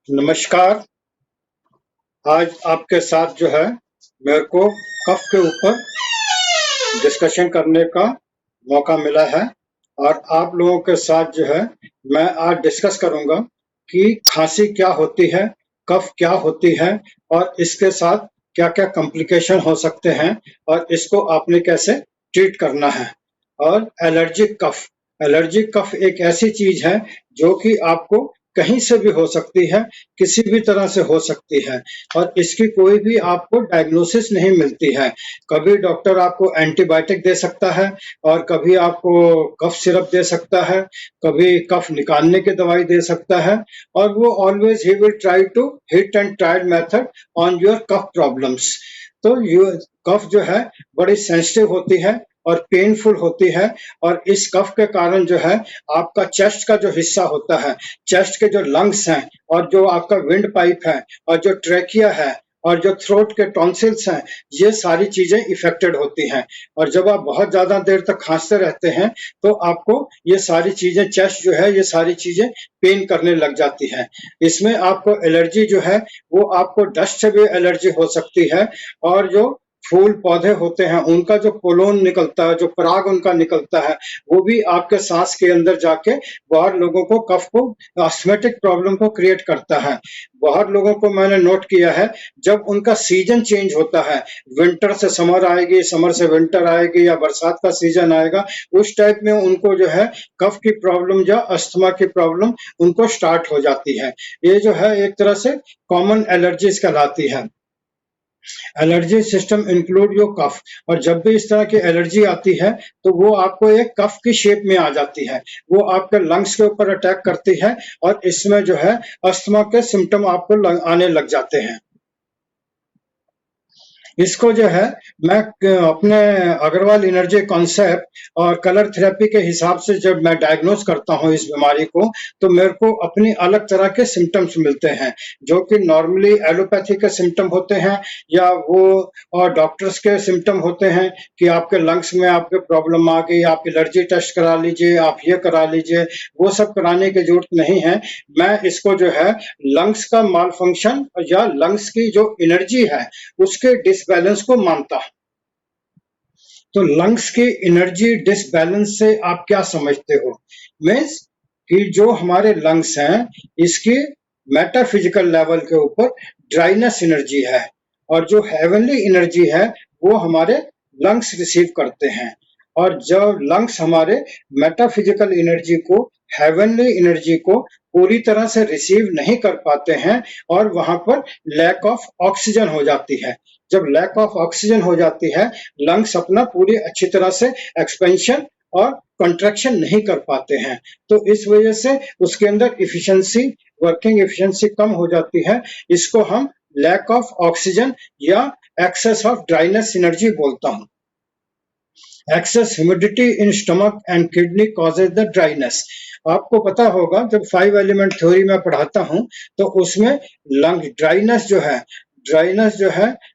नमस्कार। आज आपके साथ जो है मेरे को कफ के ऊपर डिस्कशन करने का मौका मिला है और आप लोगों के साथ जो है मैं आज डिस्कस करूंगा कि खांसी क्या होती है, कफ क्या होती है और इसके साथ क्या-क्या कॉम्प्लिकेशन हो सकते हैं और इसको आपने कैसे ट्रीट करना है। और एलर्जिक कफ एक ऐसी चीज है जो कि आपको कहीं से भी हो सकती है, किसी भी तरह से हो सकती है और इसकी कोई भी आपको डायग्नोसिस नहीं मिलती है। कभी डॉक्टर आपको एंटीबायोटिक दे सकता है और कभी आपको कफ सिरप दे सकता है, कभी कफ निकालने की दवाई दे सकता है और वो ऑलवेज ही will try to hit and trial method on your cough problems. तो कफ जो है बड़ी सेंसिटिव होती है और पेनफुल होती है और इस कफ के कारण जो है आपका चेस्ट का जो हिस्सा होता है, चेस्ट के जो लंग्स हैं और जो आपका विंड पाइप है और जो ट्रेकिया है और जो थ्रोट के टॉन्सिल्स हैं, ये सारी चीजें इफेक्टेड होती हैं और जब आप बहुत ज्यादा देर तक खांसते रहते हैं तो आपको ये सारी चीजें, चेस्ट जो है ये सारी चीजें पेन करने लग जाती हैं। इसमें आपको एलर्जी जो है वो आपको डस्ट से भी एलर्जी हो सकती है और जो फूल पौधे होते हैं उनका जो पोलोन निकलता है, जो पराग उनका निकलता है, वो भी आपके सांस के अंदर जाके बहुत लोगों को कफ को, अस्थमेटिक प्रॉब्लम को क्रिएट करता है। बहुत लोगों को मैंने नोट किया है जब उनका सीजन चेंज होता है, विंटर से समर आएगी, समर से विंटर आएगी या बरसात का सीजन आएगा, उस टाइप में उनको जो है कफ की प्रॉब्लम या अस्थमा की प्रॉब्लम उनको स्टार्ट हो जाती है। ये जो है एक तरह से कॉमन एलर्जीज कहलाती है। एलर्जी सिस्टम इंक्लूड योर कफ और जब भी इस तरह की एलर्जी आती है तो वो आपको एक कफ की शेप में आ जाती है, वो आपके लंग्स के ऊपर अटैक करती है और इसमें जो है अस्थमा के सिम्टम आपको आने लग जाते हैं। इसको जो है मैं अपने अग्रवाल एनर्जी कॉन्सेप्ट और कलर थेरेपी के हिसाब से जब मैं डायग्नोज करता हूँ इस बीमारी को, तो मेरे को अपनी अलग तरह के सिम्टम्स मिलते हैं जो कि नॉर्मली एलोपैथी के सिम्टम होते हैं या वो और डॉक्टर्स के सिम्टम होते हैं कि आपके लंग्स में आपके प्रॉब्लम आ गई, आप एलर्जी टेस्ट करा लीजिए, आप ये करा लीजिए। वो सब कराने की जरूरत नहीं है। मैं इसको जो है लंग्स का माल फंक्शन या लंग्स की जो एनर्जी है उसके डिसबैलेंस को मानता है। तो लंग्स की एनर्जी डिसबैलेंस से आप क्या समझते हो? मीन्स कि जो हमारे लंग्स हैं इसकी मेटाफिजिकल लेवल के ऊपर ड्राइनेस एनर्जी है और जो हेवनली एनर्जी है वो हमारे लंग्स रिसीव करते हैं और जब लंग्स हमारे मेटाफिजिकल एनर्जी को, हेवनली एनर्जी को पूरी तरह से रिसीव नहीं कर पाते हैं और वहां पर लैक ऑफ ऑक्सीजन हो जाती है। जब लैक ऑफ ऑक्सीजन हो जाती है, लंग्स अपना पूरी अच्छी तरह से एक्सपेंशन और कंट्रैक्शन नहीं कर पाते हैं, तो इस वजह से उसके अंदर इफिशिएंसी, वर्किंग इफिशिएंसी कम हो जाती है। इसको हम लैक ऑफ ऑक्सीजन या एक्सेस ऑफ ड्राइनेस एनर्जी बोलता हूं। Excess humidity in stomach and kidney causes the dryness. आपको पता होगा जब 5 एलिमेंट थ्योरी में पढ़ाता हूं तो उसमें लंग ड्राइनेस जो है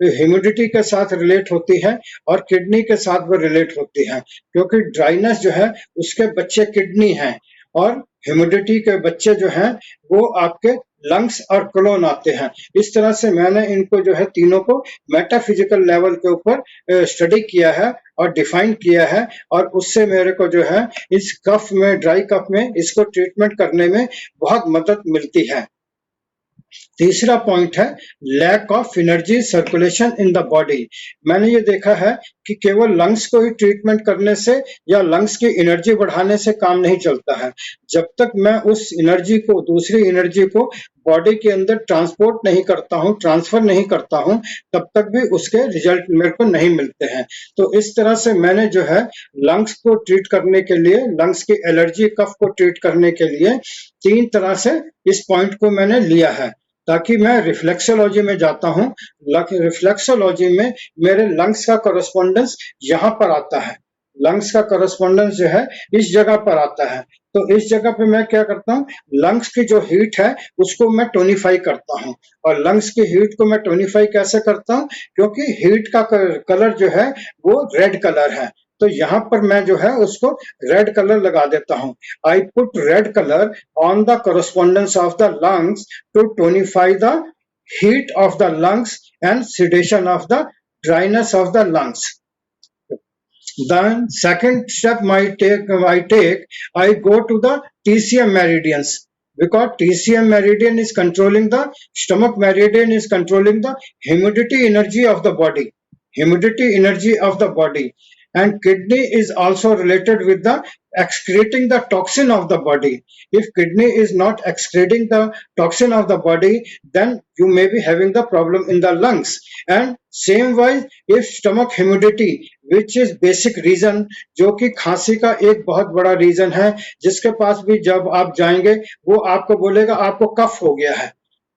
ह्यूमिडिटी के साथ रिलेट होती है और किडनी के साथ भी रिलेट होती है, क्योंकि ड्राइनेस जो है उसके बच्चे किडनी हैं और ह्यूमिडिटी के बच्चे जो हैं वो आपके लंग्स और कोलोन आते हैं। इस तरह से मैंने इनको जो है तीनों को मेटाफिजिकल लेवल के ऊपर स्टडी किया है और डिफाइन किया है और उससे मेरे को जो है इस कफ में, ड्राई कफ में इसको ट्रीटमेंट करने में बहुत मदद मिलती है। तीसरा पॉइंट है lack of energy circulation in the body. मैंने ये देखा है कि केवल लंग्स को ही ट्रीटमेंट करने से या लंग्स की एनर्जी बढ़ाने से काम नहीं चलता है। जब तक मैं उस एनर्जी को, दूसरी एनर्जी को बॉडी के अंदर ट्रांसपोर्ट नहीं करता हूँ, ट्रांसफर नहीं करता हूँ, तब तक भी उसके रिजल्ट मेरे को नहीं मिलते हैं। तो इस तरह से मैंने जो है लंग्स को ट्रीट करने के लिए, लंग्स की एलर्जी कफ को ट्रीट करने के लिए 3 तरह से इस पॉइंट को मैंने लिया है ताकि मैं रिफ्लेक्सोलॉजी में जाता हूं। रिफ्लेक्सोलॉजी में मेरे लंग्स का कॉरेस्पॉन्डेंस यहाँ पर आता है, लंग्स का कॉरेस्पॉन्डेंस जो है इस जगह पर आता है। तो इस जगह पे मैं क्या करता हूँ, लंग्स की जो हीट है उसको मैं टोनिफाई करता हूँ। और लंग्स की हीट को मैं टोनिफाई कैसे करता हूँ, क्योंकि हीट का कलर जो है वो रेड कलर है, तो यहाँ पर मैं जो है उसको रेड कलर लगा देता हूँ. I put red color on the correspondence of the lungs to tonify the heat of the lungs and sedation of the dryness of the lungs. The second step I go to the TCM meridians, because TCM meridian is controlling the stomach meridian is controlling the humidity energy of the body, and kidney is also related with the excreting the toxin of the body. If kidney is not excreting the toxin of the body, then you may be having the problem in the lungs. And same wise, if stomach humidity, which is basic reason, जो कि खांसी का एक बहुत बड़ा reason है, जिसके पास भी जब आप जाएंगे वो आपको बोलेगा आपको कफ हो गया है.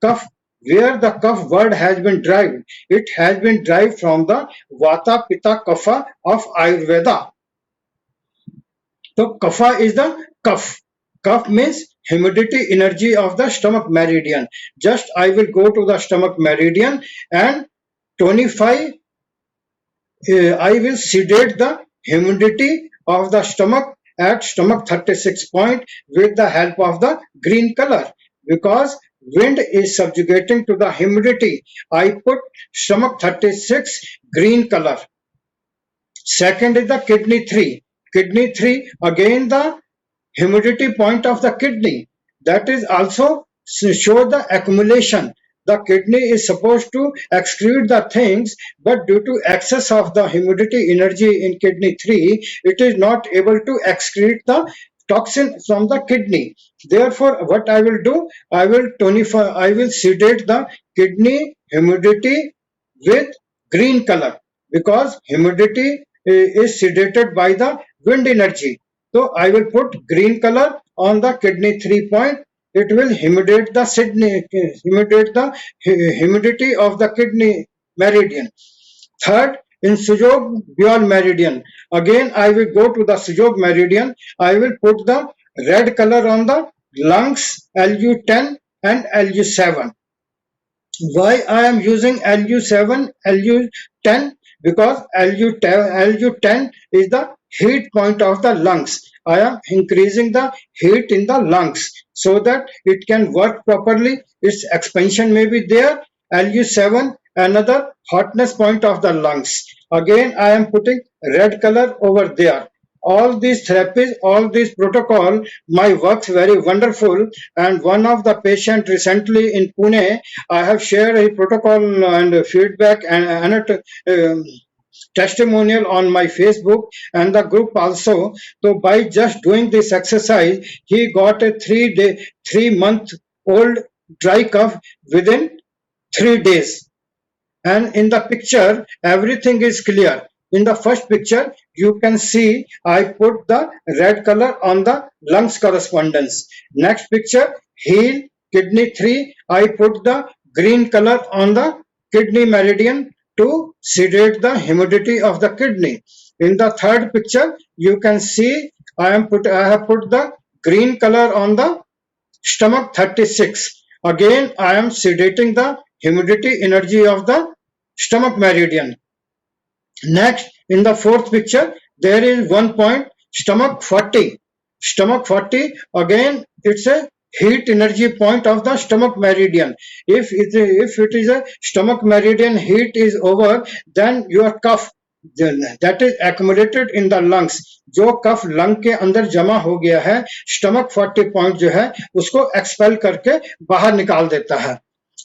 कफ, where the cough word has been derived, it has been derived from the Vata Pitta Kapha of Ayurveda. So kapha is the cough. Cough means humidity energy of the stomach meridian. Just I will go to the stomach meridian and tonify. I will sedate the humidity of the stomach at stomach 36 point with the help of the green color, because wind is subjugating to the humidity. I put stomach 36 green color. Second is the kidney 3. Kidney 3, again the humidity point of the kidney, that is also show the accumulation. The kidney is supposed to excrete the things, but due to excess of the humidity energy in kidney 3, it is not able to excrete the toxin from the kidney. Therefore, what I will do, I will sedate the kidney humidity with green color, because humidity is sedated by the wind energy. So I will put green color on the kidney 3 point. It will humidate the humidity of the kidney meridian. Third, in Sujog Bual meridian, again I will go to the Sujog meridian. I will put the red color on the lungs LU10 and LU7. Why I am using LU7, LU10? Because LU10 is the heat point of the lungs. I am increasing the heat in the lungs so that it can work properly. Its expansion may be there. LU7, another hotness point of the lungs. Again, I am putting red color over there. All these therapies, all these protocol, my works very wonderful. And one of the patient recently in Pune, I have shared a protocol and feedback and testimonial on my Facebook and the group also. So by just doing this exercise, he got a 3-month old dry cough within 3 days. And in the picture, everything is clear. In the first picture, you can see I put the red color on the lungs correspondence. Next picture, heel, kidney 3, I put the green color on the kidney meridian to sedate the humidity of the kidney. In the third picture, you can see I have put the green color on the stomach 36. Again, I am sedating the humidity energy of the stomach meridian. Next, in the fourth picture, there is one point, stomach 40. Stomach 40, again, it's a heat energy point of the stomach meridian. If it is a stomach meridian heat is over, then your cough that is accumulated in the lungs, जो कफ lung के अंदर जमा हो गया है, stomach 40 point जो है उसको एक्सपेल करके बाहर निकाल देता है.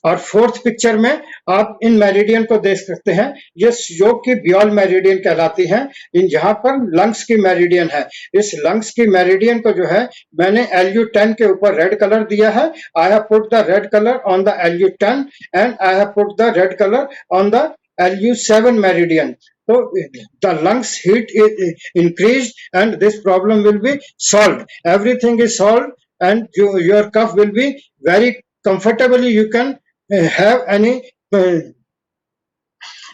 और फोर्थ पिक्चर में आप इन मेरिडियन को देख सकते हैं. ये योग की ब्योल मेरिडियन कहलाती हैं, इन जहां पर लंग्स की मेरिडियन है. इस लंग्स की मेरिडियन को जो है मैंने LU10 के ऊपर रेड कलर दिया है. I have put the red colour on the LU10 and I have put the red colour on the LU7 meridian. So the lungs heat is increased and this problem will be solved. Everything is solved and your cough will be very comfortably. You can have and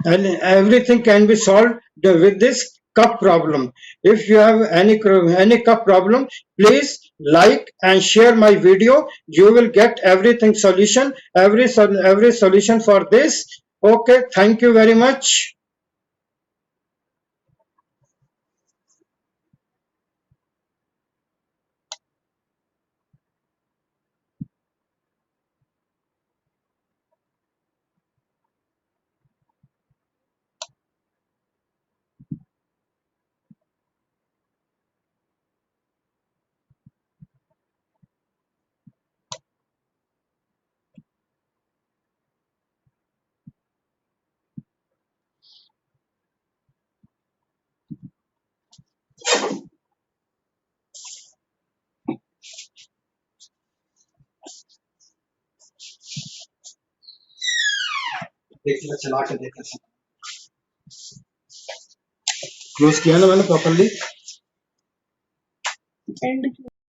everything can be solved with this cough problem. If you have any cough problem, please like and share my video. You will get everything solution, every solution for this. Okay, thank you very much. देखिए चला के देखे, close किया ना मैंने properly. And